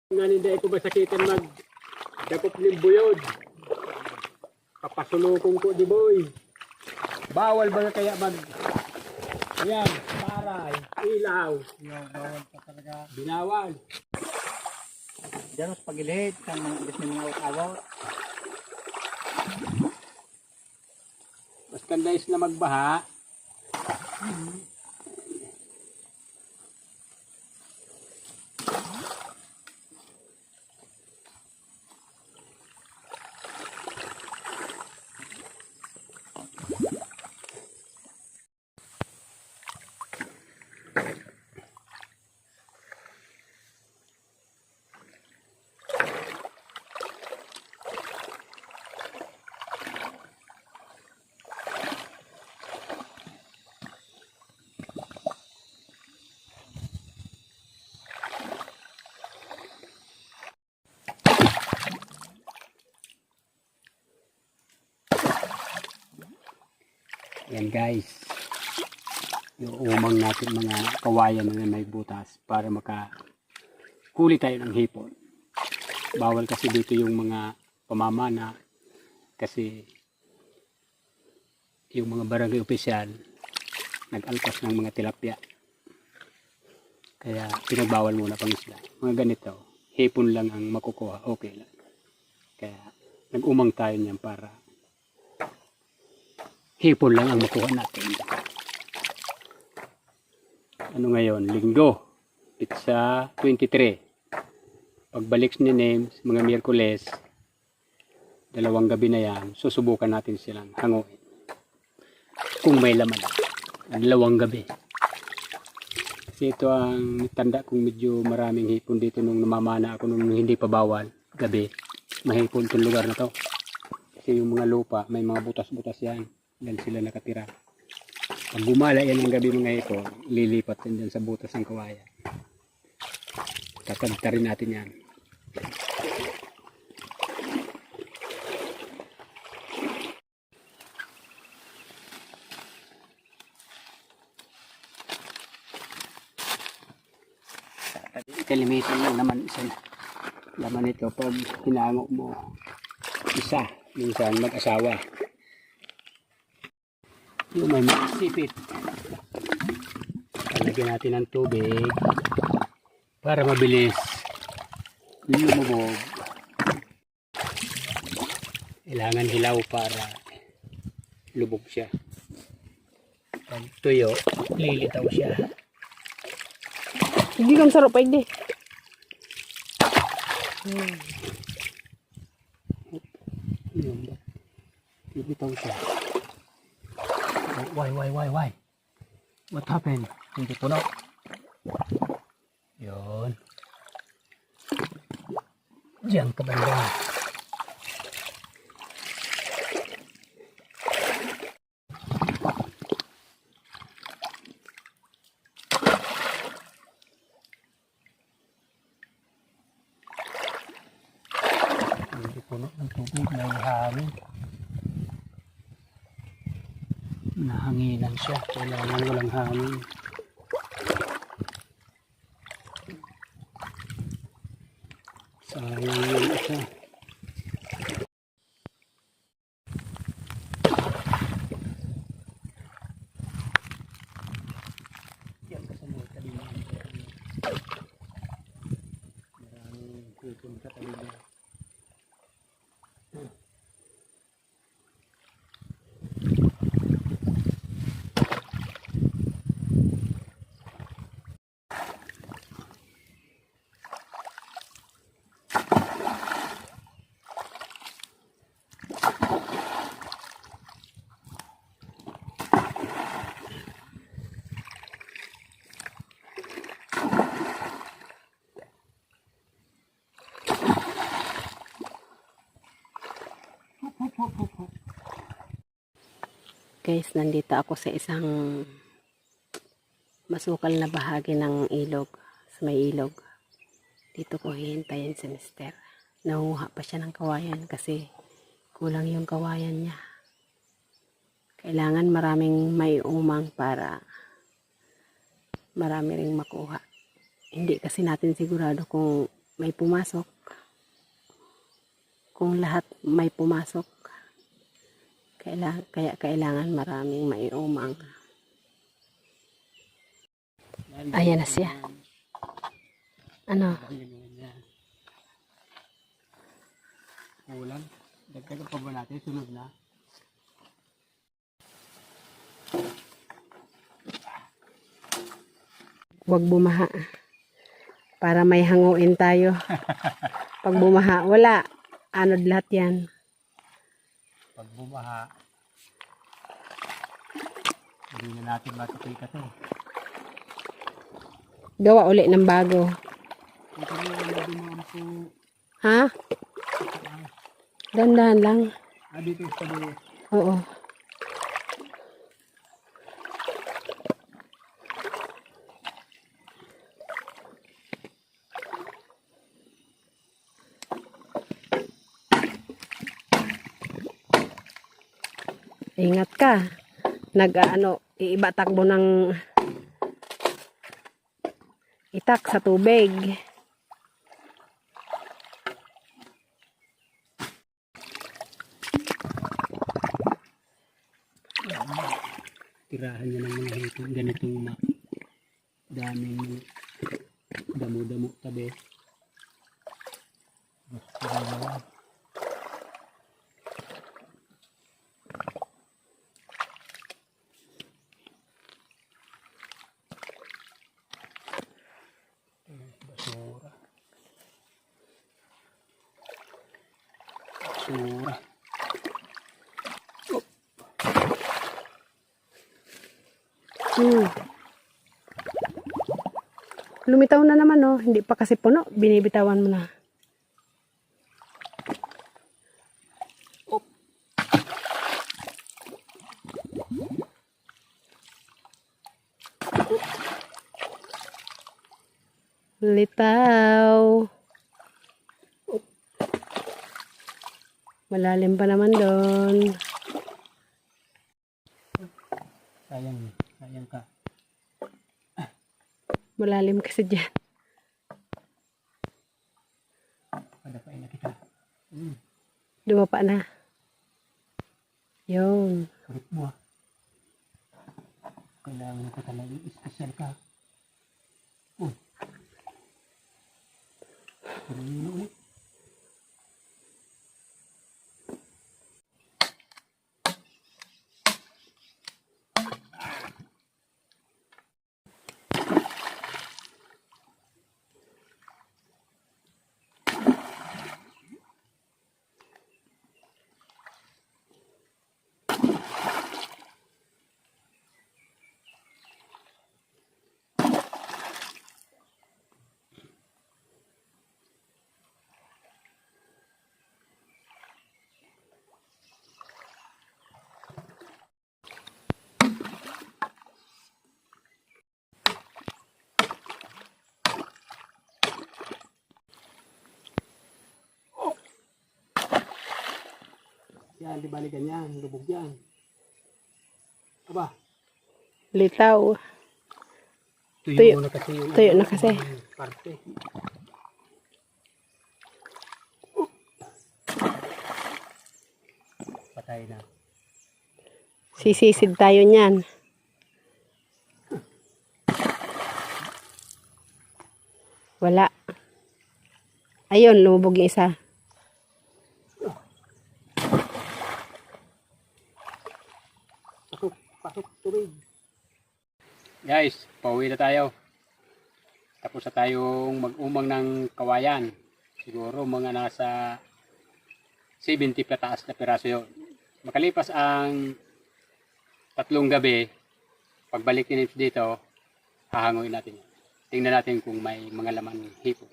Nga hindi ko masakitan dakop ng buyod. Kapasulukong ko di boy. Bawal ba kaya ayan, paray, ilaw. Bawal pa talaga. Binawal. Diyan sa pagilid, kang mga awat-awat. Basta guys na magbaha. Yan guys, yung umang natin mga kawayan na may butas para makahuli tayo ng hipon. Bawal kasi dito yung mga pamamana kasi yung mga barangay opisyal nag-alpas ng mga tilapia. Kaya pinagbawal muna pang isla. Mga ganito, hipon lang ang makukuha, okay lang. Kaya nag-umang tayo niyan para hipon lang ang makuha natin. Ano ngayon? Linggo. Pizza 23. Pagbalik ni Names, mga Miyerkules, 2 gabi na yan, susubukan natin silang hanguin. Kung may laman. 2 gabi. Kasi ito ang tanda kong medyo maraming hipon dito nung namamana ako nung hindi pa bawal. Gabi. Mahipon itong lugar na to. Kasi yung mga lupa, may mga butas-butas yan. Yan sila nakatira. Pag gumala yan ng gabi mga ito, lilipat yan dyan sa butas ng kawayan. Tatagtarin natin yan. Kalimitan lang naman isa. Laman ito pag hinango mo isa, minsan mag-asawa. Yung may sipit. Palagyan natin ng tubig para mabilis lumubog. Kailangan hilaw para lubog siya. Pag tuyo, lilitaw siya. Hindi kang sarap ay di. Yun ba? Lilitaw siya. Why? What happened? Hindi puno. Yun. Diyan ka banda. Hindi puno ng tubig. May hangin. Nahanginan siya. Kailangan walang hangin. Sayang yun isa. Yan ka sa mga kalina. Maraming hipon sa kalina. Guys, nandito ako sa isang masukal na bahagi ng ilog. Sa may ilog. Dito ko hihintayin si Mister. Nahuha pa siya ng kawayan kasi kulang yung kawayan niya. Kailangan maraming may umang para marami ring makuha. Hindi kasi natin sigurado kung may pumasok. Kung lahat may pumasok, kaya kailangan maraming maiumang. Ayan na siya. Ano? Kulang. Dagdagan pa ba natin? Sunod na. Huwag bumaha. Para may hanguin tayo. Pag bumaha, wala. Anod lahat yan. Pag bumaha, hindi na natin matukoy ka to. Gawa uli ng bago. Ha? Dandahan lang. Dito sa dulo. Oo. Ingat ka. Iiba takbo ng itak sa tubig. Tirahan niya ng mga hipon. Ganitong daming damo-damo tabi. Basura. Basura. Lumitaw na naman, oh. Hindi pa kasi puno. Binibitawan mo na. Litaw. Malalim pa naman doon. Sayang ka. Malalim kasi dyan. Padapain na kita. Dumapa na. Yun. Kulit mo ah. Kailangan ko talaga i-special ka. Kunin mo ulit. Yan, di balikan yan. Lubog yan. Aba. Litaw. Tuyo na kasi yung Tuyo na kasi. Parte. Patay na. Sisisid tayo niyan. Wala. Ayun, lumubog yung isa. Pasok tubig. Guys, pauwi na tayo. Tapos na tayong mag-umang ng kawayan. Siguro mga nasa 70 pataas na piraso yun. Makalipas ang 3 gabi, pagbalik ni Nips dito, hahanguin natin yun. Tingnan natin kung may mga laman hipon.